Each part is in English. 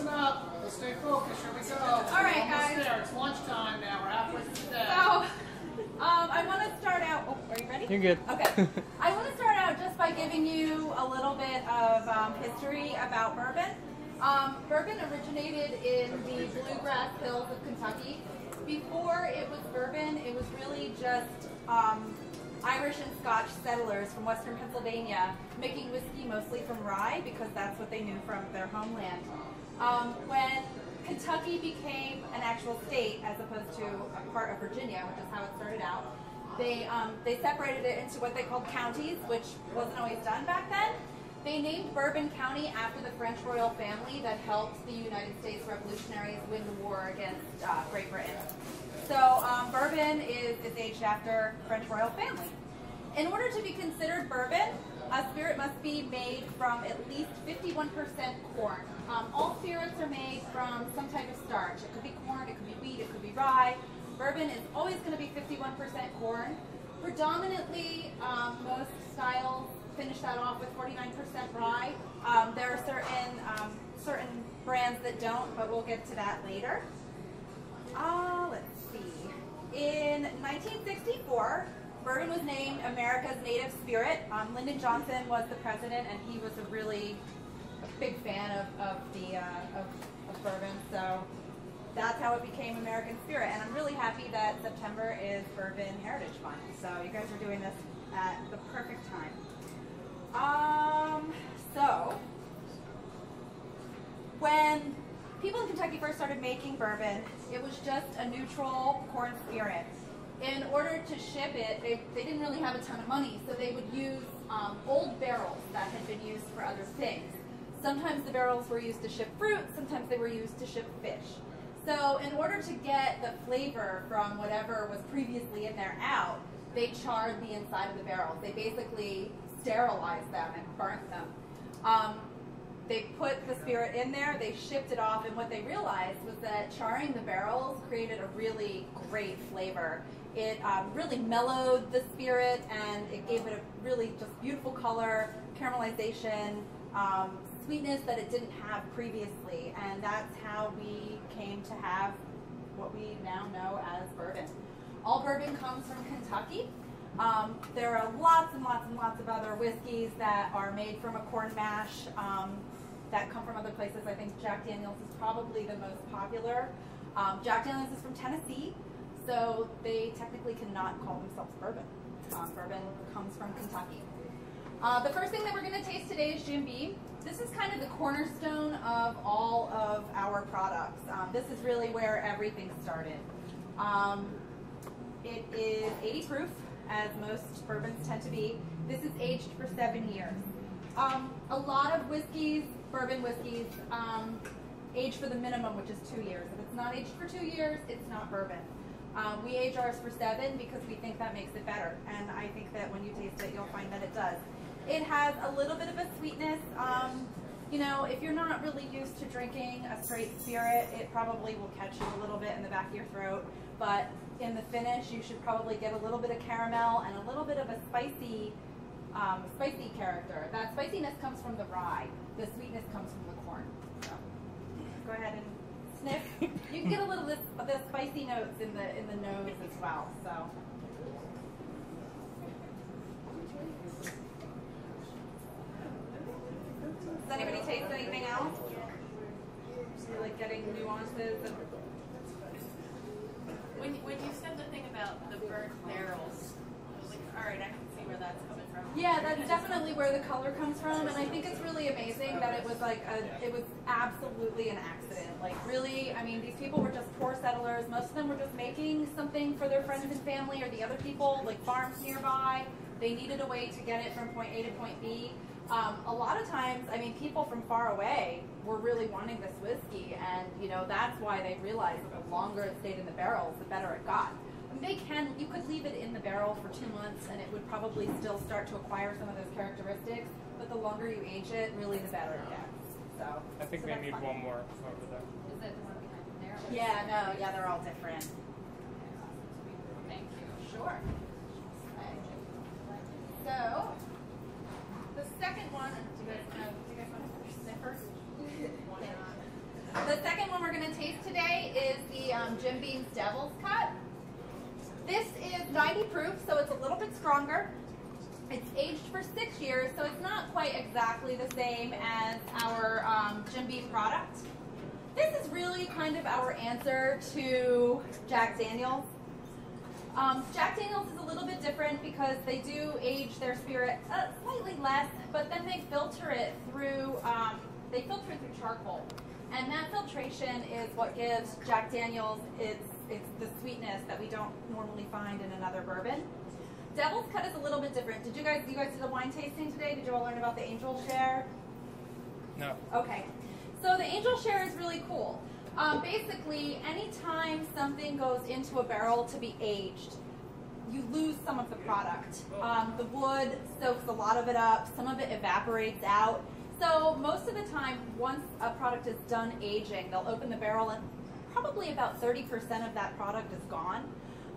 listen up. Let's stay focused. Here we go. All right, guys. There. It's lunchtime now. We're halfway through the day. So, I want to start out. Oh, are you ready? You're good. Okay. I want to start out just by giving you a little bit of history about bourbon. Bourbon originated in the bluegrass hills of Kentucky. Before it was bourbon, it was really just Irish and Scotch settlers from western Pennsylvania making whiskey mostly from rye because that's what they knew from their homeland. When Kentucky became an actual state as opposed to a part of Virginia, which is how it started out, they separated it into what they called counties, which wasn't always done back then. They named Bourbon County after the French royal family that helped the United States revolutionaries win the war against Great Britain. So bourbon is aged after French royal family. In order to be considered bourbon, a spirit must be made from at least 51% corn. All spirits are made from some type of starch. It could be corn, it could be wheat, it could be rye. Bourbon is always going to be 51% corn. Predominantly, most styles finish that off with 49% rye. There are certain brands that don't, but we'll get to that later. Let's see. In 1964, bourbon was named America's native spirit. Lyndon Johnson was the president, and he was a really big fan of bourbon. So that's how it became American spirit. And I'm really happy that September is Bourbon Heritage Month. So you guys are doing this at the perfect time. So when people in Kentucky first started making bourbon, it was just a neutral corn spirit. In order to ship it, they didn't really have a ton of money, so they would use old barrels that had been used for other things. Sometimes the barrels were used to ship fruit, sometimes they were used to ship fish. So in order to get the flavor from whatever was previously in there out, they charred the inside of the barrels. They basically sterilized them and burnt them. They put the spirit in there, they shipped it off, and what they realized was that charring the barrels created a really great flavor. It really mellowed the spirit, and it gave it a really just beautiful color, caramelization, sweetness that it didn't have previously, and that's how we came to have what we now know as bourbon. All bourbon comes from Kentucky. There are lots and lots and lots of other whiskeys that are made from a corn mash that come from other places. I think Jack Daniel's is probably the most popular. Jack Daniel's is from Tennessee, so they technically cannot call themselves bourbon. Bourbon comes from Kentucky. The first thing that we're going to taste today is Jim Beam. This is kind of the cornerstone of all of our products. This is really where everything started. It is 80 proof, as most bourbons tend to be. This is aged for 7 years. A lot of whiskeys, bourbon whiskeys, age for the minimum, which is 2 years. If it's not aged for 2 years, it's not bourbon. We age ours for 7 because we think that makes it better, and I think that when you taste it, you'll find that it does. It has a little bit of a sweetness. You know, if you're not really used to drinking a straight spirit, it probably will catch you a little bit in the back of your throat, but in the finish, you should probably get a little bit of caramel and a little bit of a spicy character. That spiciness comes from the rye. The sweetness comes from the corn. So, go ahead and sniff. You can get a little of the spicy notes in the nose as well. So. Does anybody taste anything else? So you're like getting nuances. And when you said the thing about the burnt barrels, I was like, all right, I can see where that's coming from. Yeah, that's definitely where the color comes from, and I think it's really amazing that it was like it was absolutely an accident. Like really, I mean, these people were just poor settlers. Most of them were just making something for their friends and family or the other people, like farms nearby. They needed a way to get it from point A to point B. A lot of times, I mean, people from far away were really wanting this whiskey, and you know that's why they realized that the longer it stayed in the barrels, the better it got. I mean, you could leave it in the barrel for 2 months, and it would probably still start to acquire some of those characteristics. But the longer you age it, really the better it gets. So I think they need one more over there. Is that the one behind there? Yeah, no, yeah, they're all different. Thank you. Sure. So the second one, do you guys want to sniff first? taste today is the Jim Beam's Devil's Cut. This is 90 proof, so it's a little bit stronger. It's aged for 6 years, so it's not quite exactly the same as our Jim Beam product. This is really kind of our answer to Jack Daniel's. Jack Daniel's is a little bit different because they do age their spirit slightly less, but then they filter it through charcoal. And that filtration is what gives Jack Daniel's it's the sweetness that we don't normally find in another bourbon. Devil's Cut is a little bit different. You guys did a wine tasting today? Did you all learn about the Angel Share? No. Okay. So the Angel Share is really cool. Basically, anytime something goes into a barrel to be aged, you lose some of the product. The wood soaks a lot of it up. Some of it evaporates out. So most of the time, once a product is done aging, they'll open the barrel and probably about 30% of that product is gone.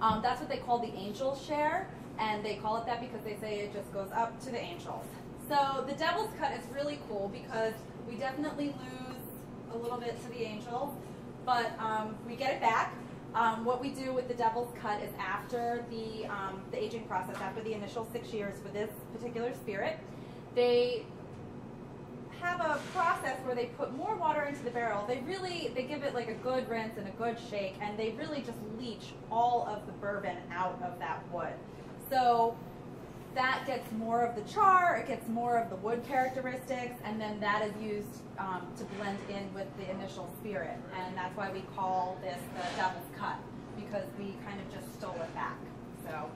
That's what they call the Angel Share, and they call it that because they say it just goes up to the angels. So the Devil's Cut is really cool because we definitely lose a little bit to the angels, but we get it back. What we do with the Devil's Cut is after the aging process, after the initial 6 years for this particular spirit, they have a process where they put more water into the barrel. They give it like a good rinse and a good shake, and they really just leach all of the bourbon out of that wood. So that gets more of the char, it gets more of the wood characteristics, and then that is used to blend in with the initial spirit. And that's why we call this the Devil's Cut, because we kind of just stole it back. So.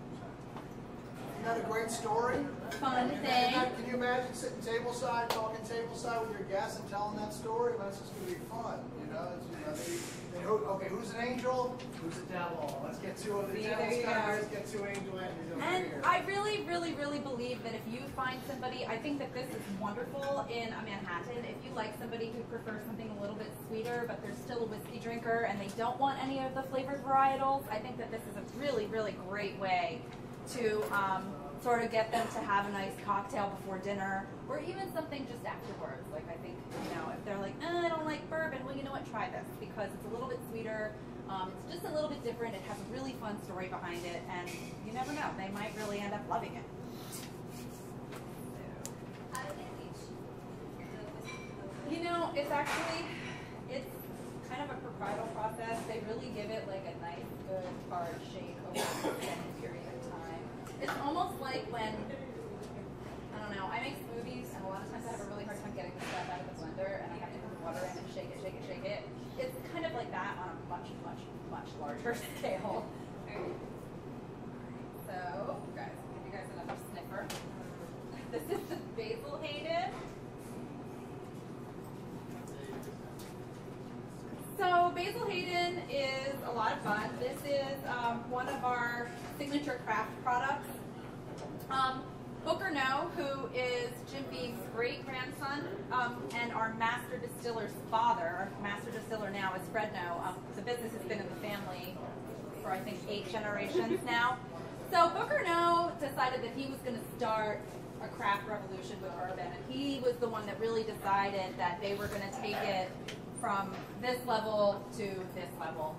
Isn't that a great story? Fun thing. Can you imagine sitting tableside, talking tableside with your guests and telling that story? Well, that's just going to be fun, you know. Okay, who's an angel? Who's a devil? Let's get two of the devils covered. Let's get two angel entries over And here. I really, really, really believe that if you find somebody, I think that this is wonderful in a Manhattan. If you like somebody who prefers something a little bit sweeter, but they're still a whiskey drinker and they don't want any of the flavored varietals, I think that this is a really, really great way to sort of get them to have a nice cocktail before dinner, or even something just afterwards. Like I think, you know, if they're like, I don't like bourbon, well, you know what, try this, because it's a little bit sweeter, it's just a little bit different, it has a really fun story behind it, and you never know, they might really end up loving it. You know, it's kind of a proprietary process. They really give it like a nice, good, hard shake over an extended period of time. It's almost like when, I don't know, I make smoothies, and a lot of times I have a really hard time getting the stuff out of the blender, and I have to put the water in and shake it, shake it, shake it. It's kind of like that on a much, much, much larger scale. So, guys, I'll give you guys another sniffer. This is the Basil Hayden. So Basil Hayden is a lot of fun. This is one of our signature craft products. Booker No, who is Jim Beam's great-grandson and our master distiller's father. Our master distiller now is Fred No. The business has been in the family for, I think, 8 generations now. So Booker No decided that he was going to start a craft revolution with bourbon, and he was the one that really decided that they were going to take it from this level to this level.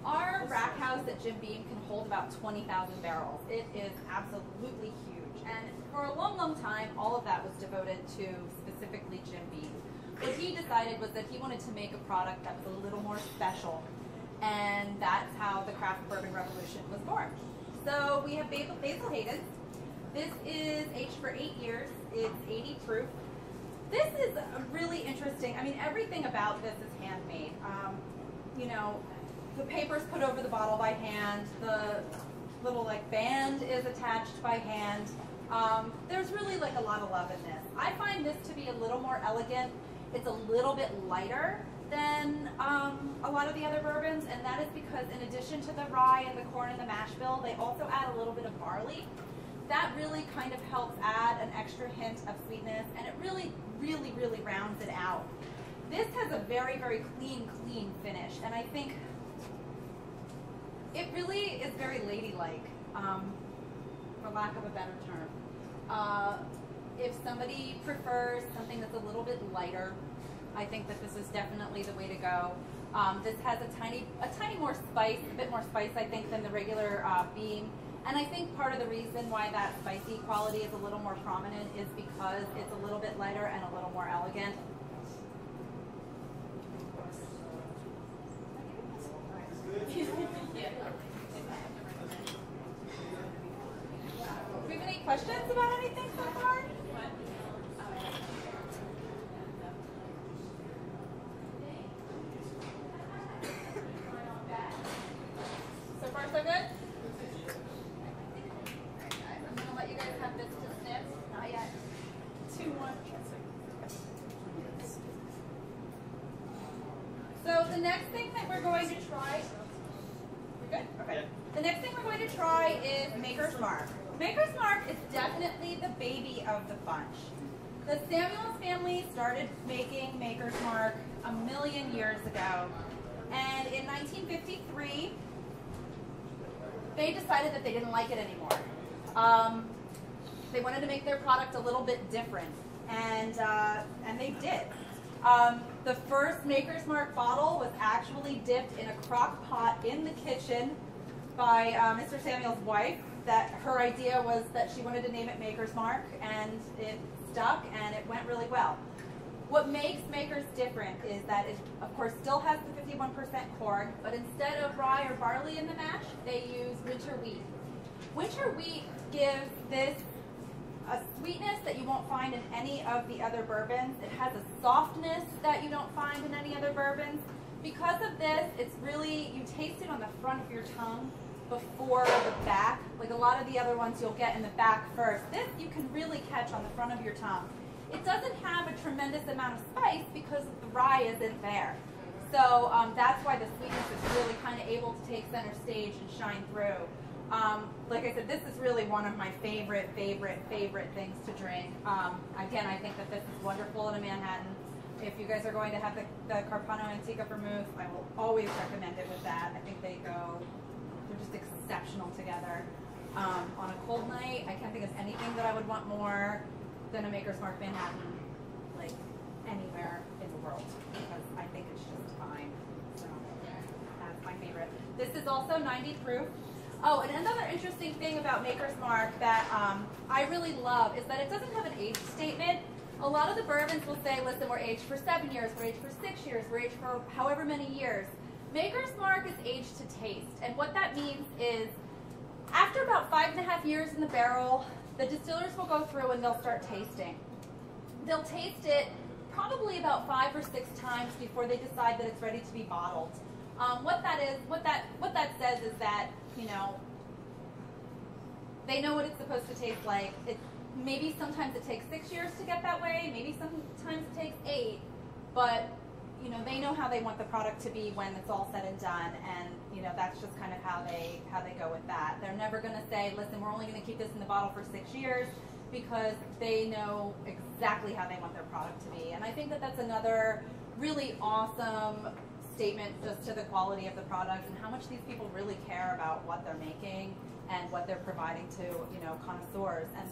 Our rack house at Jim Beam can hold about 20,000 barrels. It is absolutely huge. And for a long, long time, all of that was devoted to specifically Jim Beam. What he decided was that he wanted to make a product that was a little more special. And that's how the craft bourbon revolution was born. So we have Basil Hayden. This is aged for 8 years. It's 80 proof. This is really interesting. I mean, everything about this is handmade. You know, the paper's put over the bottle by hand. The little like band is attached by hand. There's really like a lot of love in this. I find this to be a little more elegant. It's a little bit lighter than a lot of the other bourbons, and that is because in addition to the rye and the corn and the mash bill, they also add a little bit of barley. That really kind of helps add an extra hint of sweetness, and it really, really, really rounds it out. This has a very, very clean finish, and I think it really is very ladylike, for lack of a better term. If somebody prefers something that's a little bit lighter, I think that this is definitely the way to go. This has a tiny more spice, a bit more spice, I think, than the regular Beam. And I think part of the reason why that spicy quality is a little more prominent is because it's a little bit lighter and a little more elegant. Do we have any questions about anything so far? So far, so good? I'm going to let you guys have this to sniff. Not yet. 2-1. So the next thing that we're going to try, we're good? Okay. The next thing we're going to try is Maker's Mark. Maker's Mark is definitely the baby of the bunch. The Samuels family started making Maker's Mark a million years ago. And in 1953, they decided that they didn't like it anymore. They wanted to make their product a little bit different, and they did. The first Maker's Mark bottle was actually dipped in a crock pot in the kitchen by Mr. Samuel's wife. That her idea was that she wanted to name it Maker's Mark, and it stuck, and it went really well. What makes Maker's different is that it, of course, still has the 51% corn, but instead of rye or barley in the mash, they use winter wheat. Winter wheat gives this a sweetness that you won't find in any of the other bourbons. It has a softness that you don't find in any other bourbons. Because of this, it's really, you taste it on the front of your tongue before the back. Like a lot of the other ones you'll get in the back first. This you can really catch on the front of your tongue. It doesn't have a tremendous amount of spice because the rye isn't there. So that's why the sweetness is really kind of able to take center stage and shine through. Like I said, this is really one of my favorite things to drink. Again, I think that this is wonderful in a Manhattan. If you guys are going to have the Carpano Antica Vermouth, I will always recommend it with that. I think they're just exceptional together. On a cold night, I can't think of anything that I would want more than a Maker's Mark Manhattan, like anywhere in the world, because I think it's just fine. So that's my favorite. This is also 90 proof. Oh, and another interesting thing about Maker's Mark that I really love is that it doesn't have an age statement. A lot of the bourbons will say, listen, we're aged for 7 years, we're aged for 6 years, we're aged for however many years. Maker's Mark is aged to taste, and what that means is after about 5.5 years in the barrel, the distillers will go through and they'll start tasting. They'll taste it probably about 5 or 6 times before they decide that it's ready to be bottled. What that says is that, you know, they know what it's supposed to taste like. Maybe sometimes it takes 6 years to get that way. Maybe sometimes it takes 8. But you know, they know how they want the product to be when it's all said and done, and you know, that's just kind of how they go with that. They're never going to say, listen, we're only going to keep this in the bottle for 6 years, because they know exactly how they want their product to be. And I think that that's another really awesome statement just to the quality of the product and how much these people really care about what they're making and what they're providing to, you know, connoisseurs. And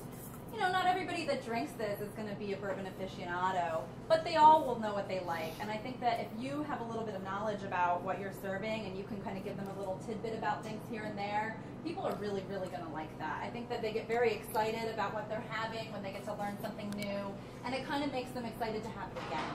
you know, not everybody that drinks this is going to be a bourbon aficionado, but they all will know what they like. And I think that if you have a little bit of knowledge about what you're serving and you can kind of give them a little tidbit about things here and there, people are really, really going to like that. I think that they get very excited about what they're having when they get to learn something new, and it kind of makes them excited to have it again.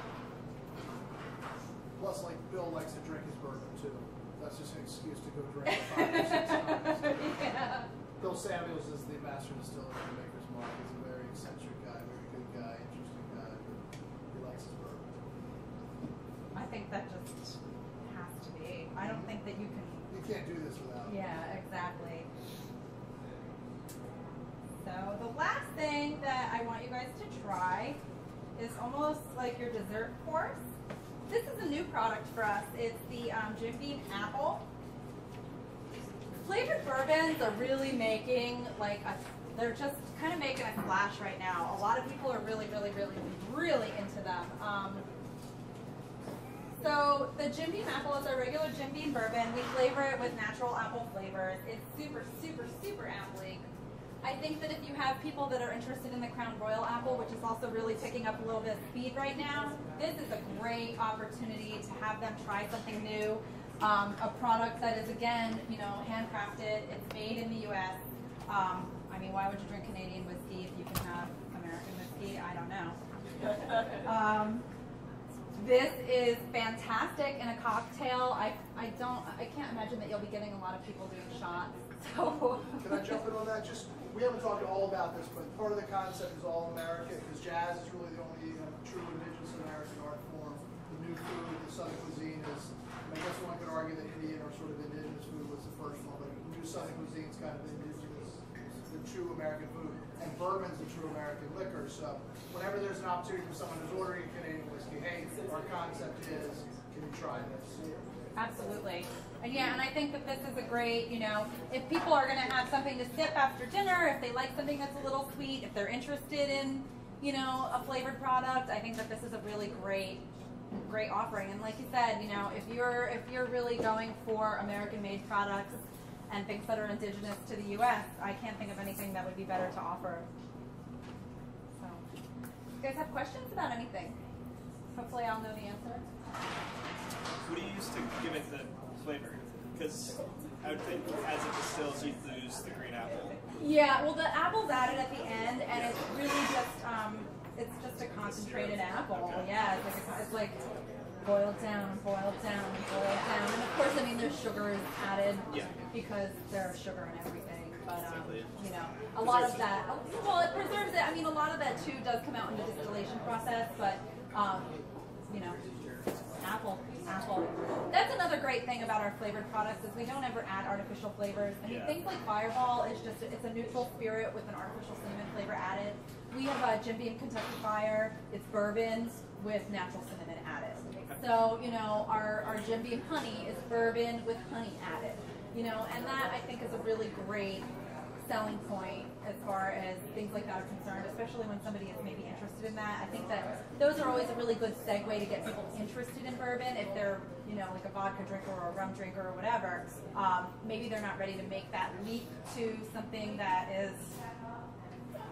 Plus, like, Bill likes to drink his bourbon, too. That's just an excuse to go drink it 5 or 6 times. Yeah. Bill Samuels is the master distiller of Maker's Mark. He's a very eccentric guy, very good guy, interesting guy. He likes his bourbon. I think that just has to be. I don't think that you can. You can't do this without it. Yeah, exactly. So the last thing that I want you guys to try is almost like your dessert course. This is a new product for us. It's the Jim Beam Apple. Flavored bourbons are really making they're just kind of making a splash right now. A lot of people are really into them. So the Jim Beam Apple is our regular Jim Beam bourbon. We flavor it with natural apple flavors. It's super apple-y. I think that if you have people that are interested in the Crown Royal apple, which is also really picking up a little bit of speed right now, this is a great opportunity to have them try something new. A product that is, again, you know, handcrafted. It's made in the U.S. I mean, why would you drink Canadian whiskey if you can have American whiskey? I don't know. This is fantastic in a cocktail. I can't imagine that you'll be getting a lot of people doing shots. So Can I jump in on that? Just, we haven't talked all about this, but part of the concept is all American, because jazz is really the only true indigenous American art form. The new food, the Southern cuisine is, I guess one could argue that Indian or sort of indigenous food was the first one, but new Southern cuisine is kind of indigenous, the true American food. And bourbon's the true American liquor. So whenever there's an opportunity for someone who's ordering Canadian whiskey, hey, our concept is, can you try this? absolutely. And yeah, and I think that this is a great, you know, if people are going to have something to sip after dinner, if they like something that's a little sweet, if they're interested in, you know, a flavored product, I think that this is a really great offering. And like you said, you know, if you're really going for American-made products and things that are indigenous to the U.S., I can't think of anything that would be better to offer. So, you guys have questions about anything? Hopefully I'll know the answer. What do you use to give it the flavor? Because I would think as it distills, you'd lose the green apple. Yeah, well, the apple's added at the end, and it's really just a concentrated apple. Okay. Yeah, it's like boiled down, boiled down, boiled down. And of course, I mean, there's sugar is added because there's sugar in everything. But, you know, a lot of that, well, it preserves it. I mean, a lot of that, too, does come out in the distillation process, but, you know, apple. That's another great thing about our flavored products is we don't ever add artificial flavors. I mean, things like Fireball is just, it's a neutral spirit with an artificial cinnamon flavor added. We have Jim Beam Kentucky Fire. It's bourbon with natural cinnamon added. So, you know, our Jim Beam Honey is bourbon with honey added. You know, and that I think is a really great selling point as far as things like that are concerned, especially when somebody is maybe interested in that. I think that those are always a really good segue to get people interested in bourbon if they're, you know, like a vodka drinker or a rum drinker or whatever. Maybe they're not ready to make that leap to something that is,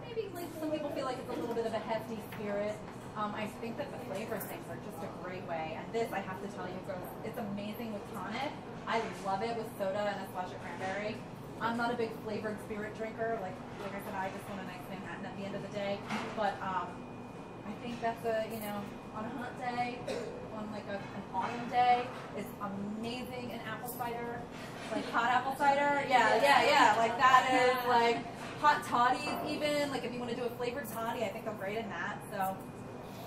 maybe like some people feel like it's a little bit of a hefty spirit. I think that the flavor things are just a great way. And this, I have to tell you, it's amazing with tonic. I love it with soda and a splash of cranberry. I'm not a big flavored spirit drinker. Like I said, I just want a nice Manhattan at the end of the day. But I think that's you know, on a hot day, on like an autumn day, it's amazing. An apple cider, like hot apple cider. Yeah. Like that is like hot toddies even. Like if you want to do a flavored toddy, I think I'm great in that. So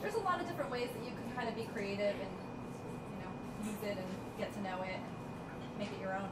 there's a lot of different ways that you can kind of be creative and, you know, use it and get to know it and make it your own.